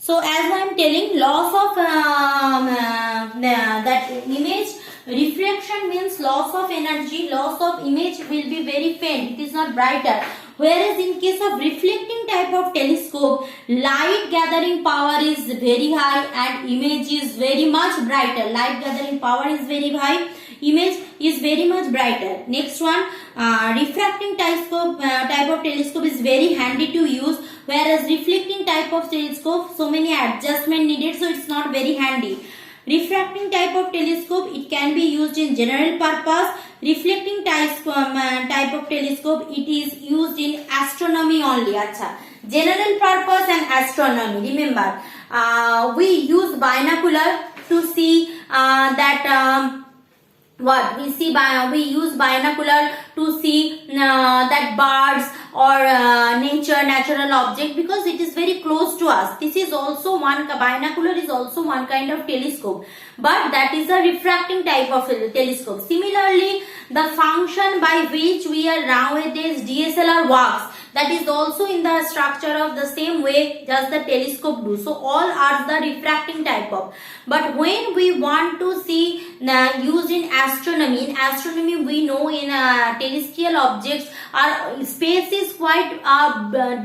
So as I am telling, loss of that image reflection means loss of energy, loss of image will be very faint, it is not brighter. Whereas in case of reflecting type of telescope, light gathering power is very high and image is very much brighter. Light gathering power is very high, image is very much brighter. Next one, refracting type of telescope is very handy to use, whereas reflecting type of telescope, so many adjustment needed, so it's not very handy. Refracting type of telescope, it can be used in general purpose. Reflecting type of telescope, it is used in astronomy only. Acha. General purpose and astronomy. Remember, we use binocular to see we use binocular to see that birds or natural object, because it is very close to us. This is also one, binocular is also one kind of telescope, but that is a refracting type of telescope. Similarly, the function by which we are nowadays DSLR works, that is also in the structure of the same way does the telescope do. So all are the refracting type of. But when we want to see used in astronomy we know in terrestrial objects, our space is quite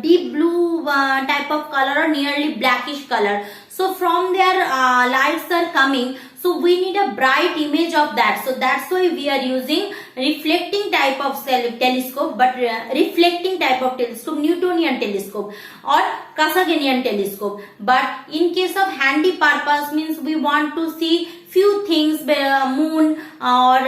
deep blue type of color or nearly blackish color. So from there lights are coming. So we need a bright image of that. So that's why we are using reflecting type of telescope, but reflecting type of telescope, Newtonian telescope or Cassegrain telescope. But in case of handy purpose means we want to see few things, moon or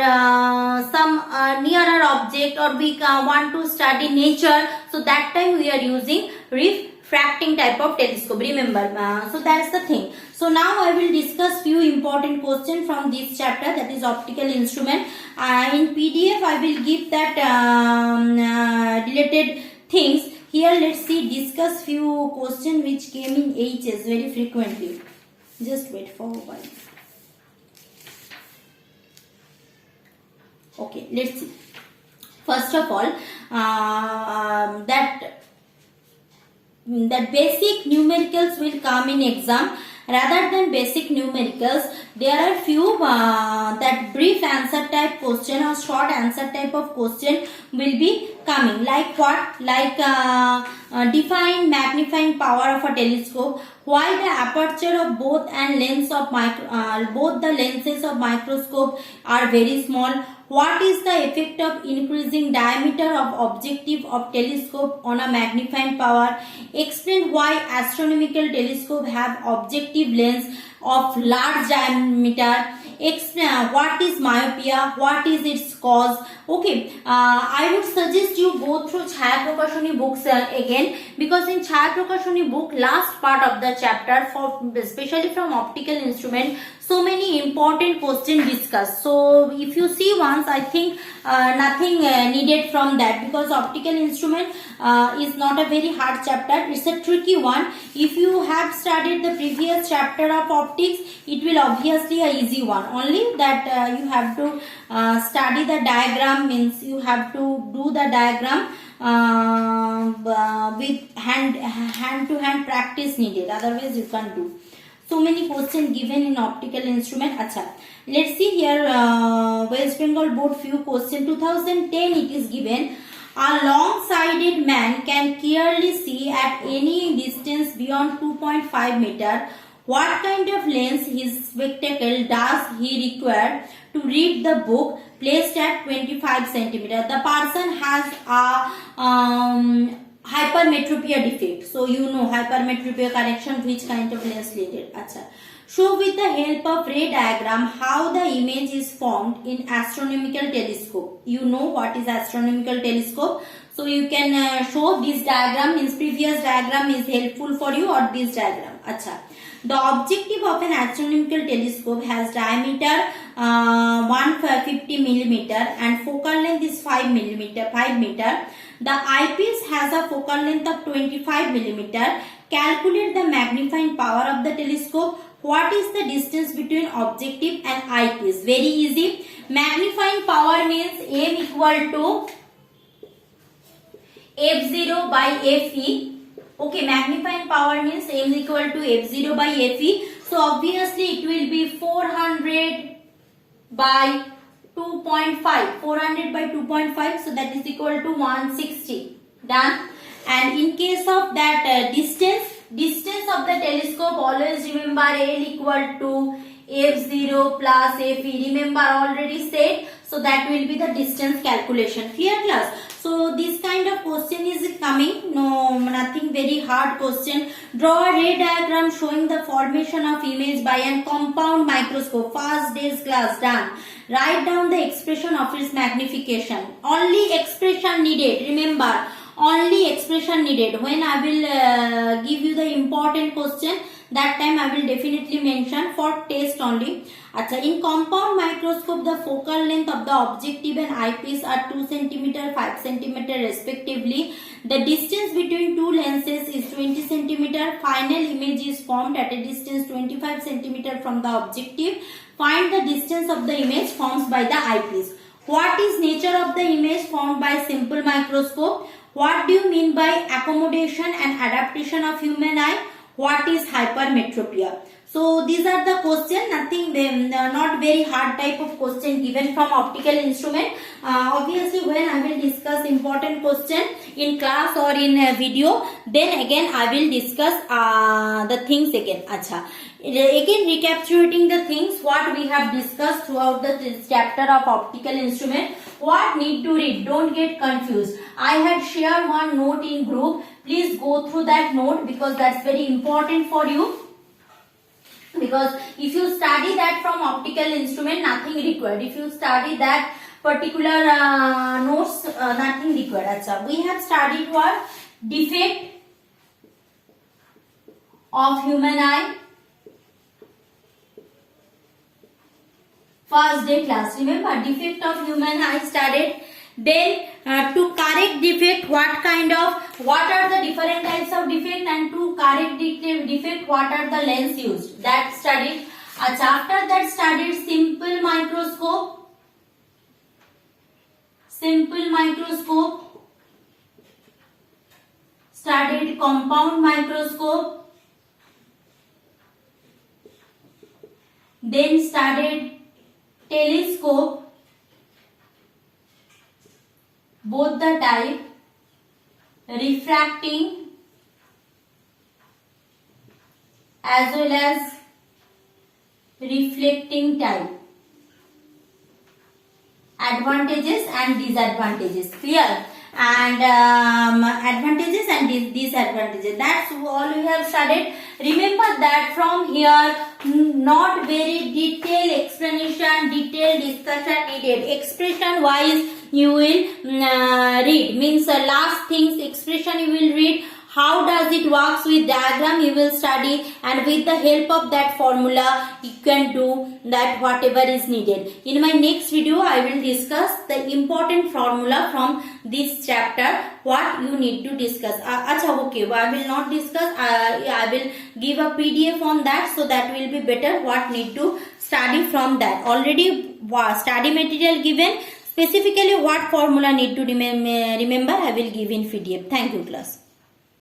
some nearer object, or we want to study nature. So that time we are using refracting type of telescope. Remember, so that's the thing. So now I will discuss few important questions from this chapter, that is optical instrument. In PDF I will give that related things. Here let's see, discuss few questions which came in HS very frequently. Just wait for a while. Okay, let's see. First of all, that basic numericals will come in exam. Rather than basic numericals, there are few that brief answer type question or short answer type of question will be coming. Like what? Like define magnifying power of a telescope. Why the aperture of both and lens of both the lenses of microscope are very small? What is the effect of increasing diameter of objective of telescope on a magnifying power? Explain why astronomical telescope have objective lens of large diameter. Explain what is myopia, what is its cause. Okay, I would suggest you go through Chhaya Prakashani books again, because in Chhaya Prakashani book, last part of the chapter, for especially from optical instrument, so many important questions discussed. So if you see once, I think nothing needed from that, because optical instrument is not a very hard chapter. It's a tricky one. If you have studied the previous chapter of optics, it will obviously a easy one. Only that you have to study the diagram, means you have to do the diagram with hand to hand practice needed. Otherwise you can't do. So many questions given in optical instrument. Acha. Let's see here, West Bengal board few questions. 2010 it is given. A long-sighted man can clearly see at any distance beyond 2.5 meter. What kind of lens, his spectacle, does he require to read the book placed at 25 centimeter? The person has a hypermetropia defect. So you know hypermetropia correction, which kind of lens needed. Acha. Show with the help of ray diagram how the image is formed in astronomical telescope. You know what is astronomical telescope. So you can show this diagram, means previous diagram is helpful for you, or this diagram. Acha. The objective of an astronomical telescope has diameter 150 millimeter and focal length is 5 meter. The eyepiece has a focal length of 25 millimeter. Calculate the magnifying power of the telescope. What is the distance between objective and eyepiece? Very easy. Magnifying power means M equal to F0 by Fe. Okay, magnifying power means m is equal to f0 by fe. So obviously it will be 400 by 2.5. 400 by 2.5. So that is equal to 160. Done. And in case of that distance of the telescope, always remember L equal to f0 plus fe. Remember already said. So that will be the distance calculation. Clear class? So this kind of question is coming. No, nothing very hard question. Draw a ray diagram showing the formation of image by a compound microscope. First day's class done. Write down the expression of its magnification. Only expression needed. Remember, only expression needed. When I will give you the important question, that time I will definitely mention for test only. In compound microscope, the focal length of the objective and eyepiece are 2 cm, 5 cm respectively. The distance between two lenses is 20 cm. Final image is formed at a distance 25 cm from the objective. Find the distance of the image formed by the eyepiece. What is nature of the image formed by simple microscope? What do you mean by accommodation and adaptation of human eye? What is hypermetropia? So these are the questions, nothing, not very hard type of question given from optical instrument. Obviously when I will discuss important question in class or in a video, then again I will discuss the things again. Again recapitulating the things what we have discussed throughout the chapter of optical instrument. What need to read? Don't get confused. I had shared one note in group. Please go through that note because that's very important for you. Because if you study that from optical instrument, nothing required. If you study that particular notes, nothing required. We have studied what? Defect of human eye. First day class. Remember, defect of human eye studied. Then to correct defect, what are the different types of defect, and to correct defect, what are the lens used? That studied. After that studied simple microscope. Studied compound microscope. Then studied telescope. Both the type, refracting as well as reflecting type. Advantages and disadvantages. Clear? And advantages and disadvantages. That's all we have studied. Remember that from here, not very detailed explanation, detailed discussion needed. Expression wise you will read. Means last things expression you will read. How does it works with diagram you will study, and with the help of that formula you can do that whatever is needed. In my next video I will discuss the important formula from this chapter what you need to discuss. Okay, I will not discuss. I will give a PDF on that, so that will be better what need to study from that. Already study material given. Specifically what formula need to remember I will give in PDF. Thank you class.